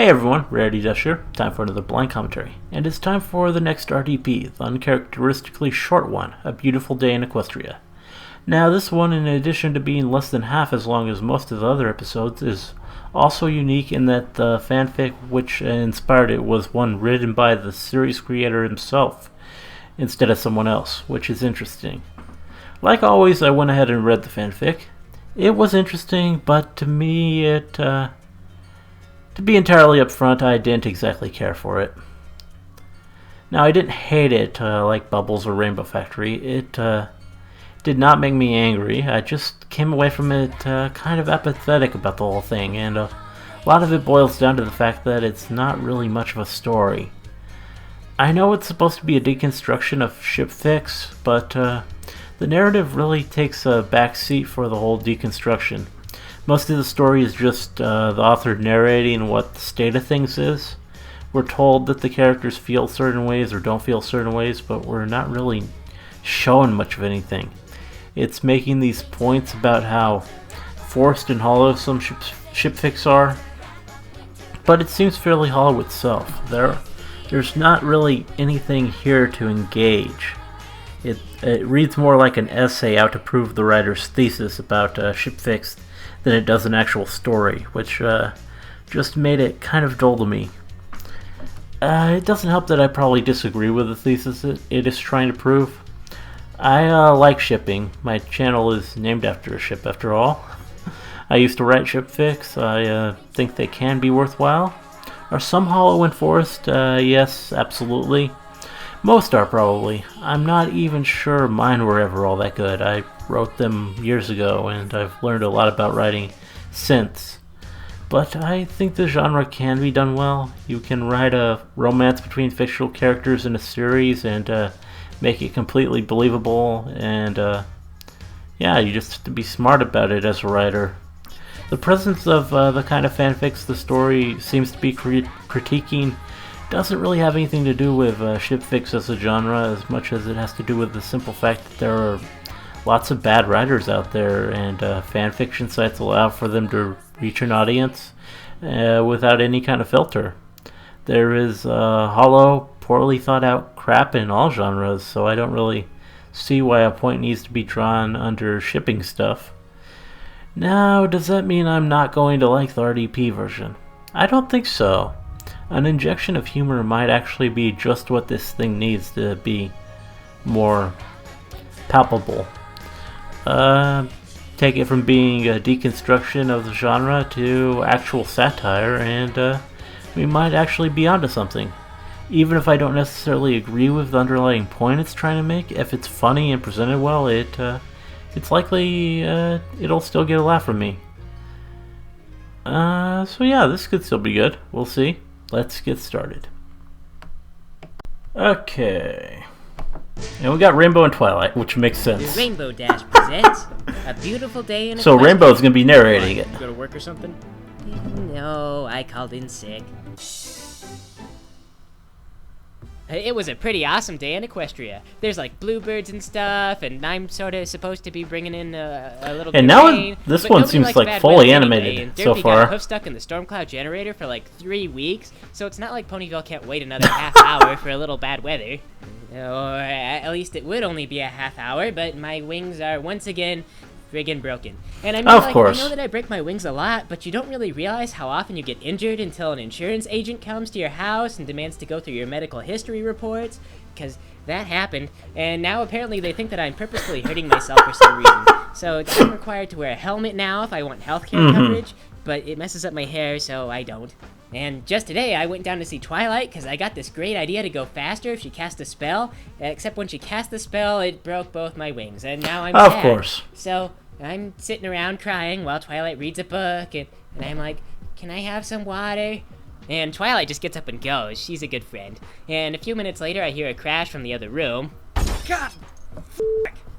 Hey everyone, Rarity Dash here. Time for another blind commentary. And it's time for the next RDP, the uncharacteristically short one, A Beautiful Day in Equestria. Now this one, in addition to being less than half as long as most of the other episodes, is also unique in that the fanfic which inspired it was one written by the series creator himself, instead of someone else, which is interesting. Like always, I went ahead and read the fanfic. It was interesting, but to me to be entirely upfront, I didn't exactly care for it. Now, I didn't hate it like Bubbles or Rainbow Factory. It did not make me angry. I just came away from it kind of apathetic about the whole thing, and a lot of it boils down to the fact that it's not really much of a story. I know it's supposed to be a deconstruction of ship fix, but the narrative really takes a back seat for the whole deconstruction. Most of the story is just the author narrating what the state of things is. We're told that the characters feel certain ways or don't feel certain ways, but we're not really shown much of anything. It's making these points about how forced and hollow some ship fix are, but it seems fairly hollow itself. There's not really anything here to engage. It reads more like an essay out to prove the writer's thesis about ship fix than it does an actual story, which just made it kind of dull to me. It doesn't help that I probably disagree with the thesis it is trying to prove. I like shipping. My channel is named after a ship, after all. I used to write ship fics. I think they can be worthwhile. Are some hollow and forced? Yes, absolutely. Most are, probably. I'm not even sure mine were ever all that good. I wrote them years ago, and I've learned a lot about writing since. But I think the genre can be done well. You can write a romance between fictional characters in a series and make it completely believable, and yeah, you just have to be smart about it as a writer. The presence of the kind of fanfics the story seems to be critiquing doesn't really have anything to do with ship fix as a genre as much as it has to do with the simple fact that there are lots of bad writers out there, and fanfiction sites allow for them to reach an audience without any kind of filter. There is hollow, poorly thought out crap in all genres, so I don't really see why a point needs to be drawn under shipping stuff. Now, does that mean I'm not going to like the RDP version? I don't think so. An injection of humor might actually be just what this thing needs to be more palpable. Take it from being a deconstruction of the genre to actual satire, and we might actually be onto something. Even if I don't necessarily agree with the underlying point it's trying to make, if it's funny and presented well, it's likely it'll still get a laugh from me. So yeah, this could still be good. We'll see. Let's get started. Okay. And we got Rainbow and Twilight, which makes sense. The Rainbow Dash presents A Beautiful Day in Equestria. So Rainbow's going to be narrating it. Go to work or something? No, I called in sick. It was a pretty awesome day in Equestria. There's like bluebirds and stuff, and I'm sort of supposed to be bringing in a little bit and of now rain. This one seems like fully animated so far. Got hoof stuck in the storm cloud generator for like 3 weeks, so it's not like Ponyville can't wait another half hour for a little bad weather. Or at least it would only be a half hour, but my wings are once again friggin' broken. And I mean, I know that I break my wings a lot, but you don't really realize how often you get injured until an insurance agent comes to your house and demands to go through your medical history reports, because that happened, and now apparently they think that I'm purposefully hurting myself for some reason. So I'm required to wear a helmet now if I want healthcare coverage, but it messes up my hair, so I don't. And just today, I went down to see Twilight because I got this great idea to go faster if she cast a spell, except when she cast the spell, it broke both my wings, and now I'm sad. Of course. So I'm sitting around crying while Twilight reads a book, and I'm like, can I have some water? And Twilight just gets up and goes. She's a good friend. And a few minutes later, I hear a crash from the other room. God!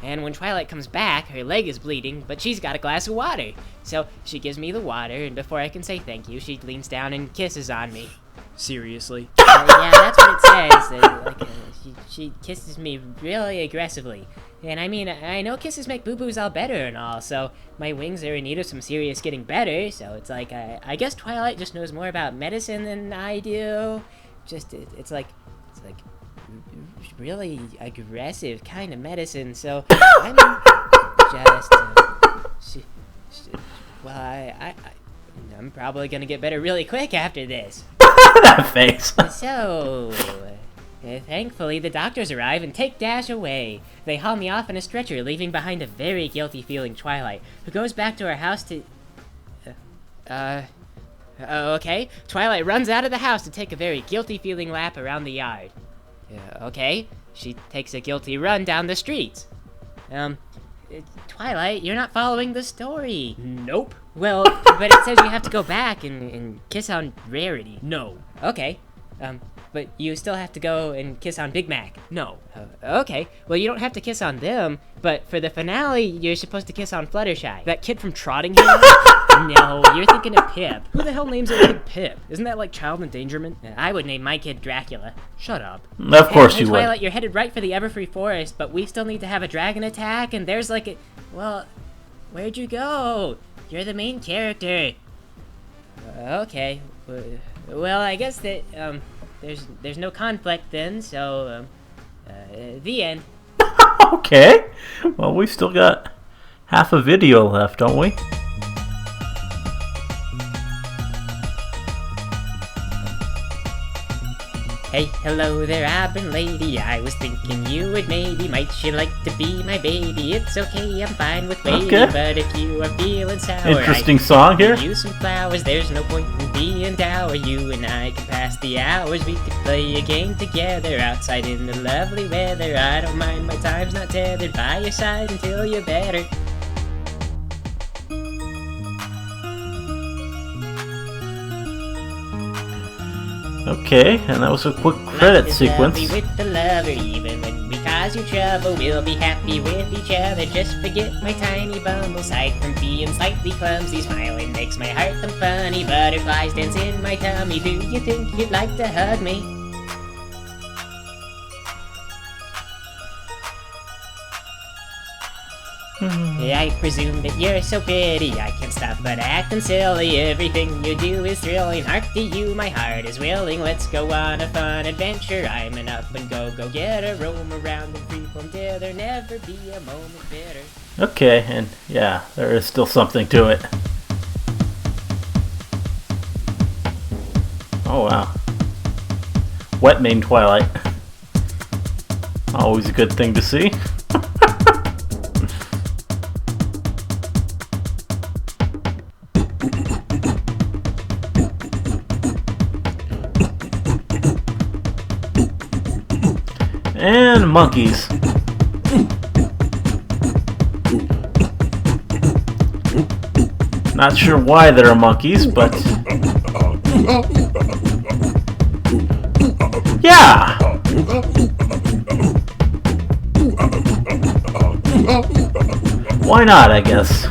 And when Twilight comes back, her leg is bleeding, but she's got a glass of water. So she gives me the water, and before I can say thank you, she leans down and kisses on me. Seriously? Yeah, that's what it says. She kisses me really aggressively. And I mean, I know kisses make boo-boos all better and all, so my wings are in need of some serious getting better, so it's like, I guess Twilight just knows more about medicine than I do. It's like really aggressive kind of medicine, so I mean, I'm probably gonna get better really quick after this. That face. So, thankfully, the doctors arrive and take Dash away. They haul me off in a stretcher, leaving behind a very guilty-feeling Twilight, who goes back to her house to... okay. Twilight runs out of the house to take a very guilty-feeling lap around the yard. Okay. She takes a guilty run down the streets. Twilight, you're not following the story. Nope. Well, but it says you have to go back and kiss on Rarity. No. Okay. But you still have to go and kiss on Big Mac. No. Okay. Well, you don't have to kiss on them, but for the finale, you're supposed to kiss on Fluttershy. That kid from Trottingham? No, you're thinking of Pip. Who the hell names a kid Pip? Isn't that like child endangerment? I would name my kid Dracula. Shut up. Of course Hey, you would. Twilight, you're headed right for the Everfree Forest, but we still need to have a dragon attack, and there's like a... Well, where'd you go? You're the main character. Okay. Well, I guess that, there's no conflict then, so, the end. Okay. Well, we've still got half a video left, don't we? Hey, hello there, Auburn lady. I was thinking you would might you like to be my baby? It's okay, I'm fine with waiting, Okay. but if you are feeling sour, Interesting song here. use some flowers, there's no point in being dour. You and I can pass the hours, we could play a game together outside in the lovely weather. I don't mind, my time's not tethered, by your side until you're better. Okay, and that was a quick credit Life is sequence. lovely with the lover, even when we cause you trouble, we'll be happy with each other. Just forget my tiny bum. Aside from being slightly clumsy, smiling makes my heart thump funny. Butterflies dance in my tummy. Do you think you'd like to hug me? I presume that you're so pretty, I can't stop but acting silly. Everything you do is thrilling. Hark to you, my heart is willing. Let's go on a fun adventure. I'm an up and go getter. Roam around and freeform till there never be a moment bitter. Okay, and yeah, there is still something to it. Oh wow. Wet mane Twilight. Always a good thing to see. And monkeys. Not sure why there are monkeys, but... Yeah! Why not, I guess.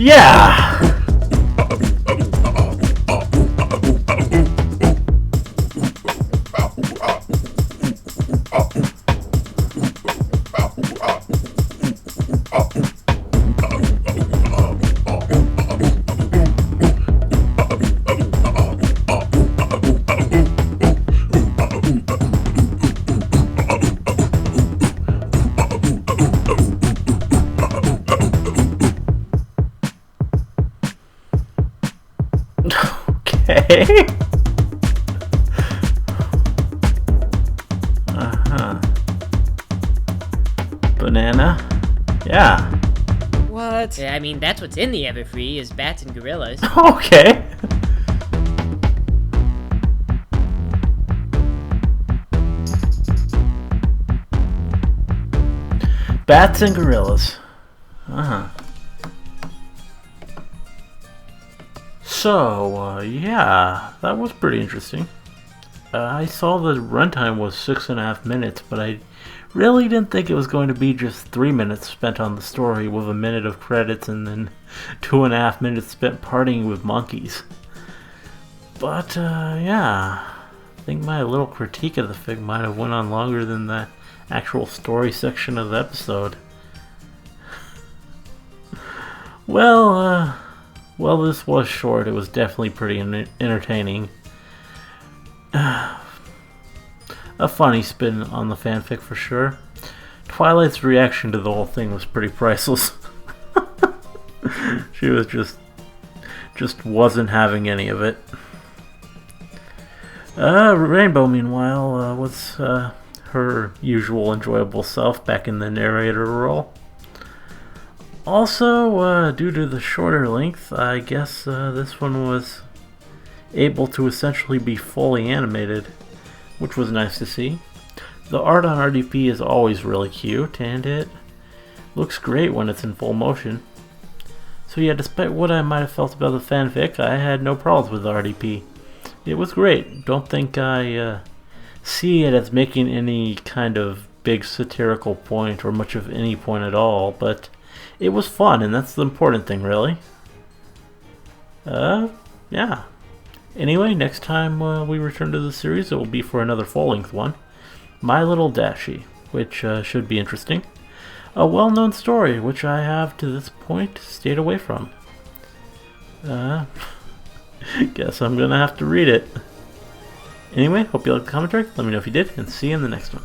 Yeah! Okay. Banana. Yeah. What? I mean, that's what's in the Everfree, is bats and gorillas. Okay. Bats and gorillas. So, yeah, that was pretty interesting. I saw the runtime was 6.5 minutes, but I really didn't think it was going to be just 3 minutes spent on the story with a minute of credits and then 2.5 minutes spent partying with monkeys. But, yeah, I think my little critique of the fig might have went on longer than the actual story section of the episode. Well, this was short. It was definitely pretty entertaining. A funny spin on the fanfic for sure. Twilight's reaction to the whole thing was pretty priceless. She was just wasn't having any of it. Rainbow, meanwhile, was her usual enjoyable self back in the narrator role. Also, due to the shorter length, I guess this one was able to essentially be fully animated, which was nice to see. The art on RDP is always really cute, and it looks great when it's in full motion. So yeah, despite what I might have felt about the fanfic, I had no problems with the RDP. It was great. Don't think I see it as making any kind of big satirical point or much of any point at all, but it was fun, and that's the important thing, really. Yeah. Anyway, next time we return to the series, it will be for another full-length one. My Little Dashie, which should be interesting. A well-known story, which I have, to this point, stayed away from. Guess I'm gonna have to read it. Anyway, hope you liked the commentary. Let me know if you did, and see you in the next one.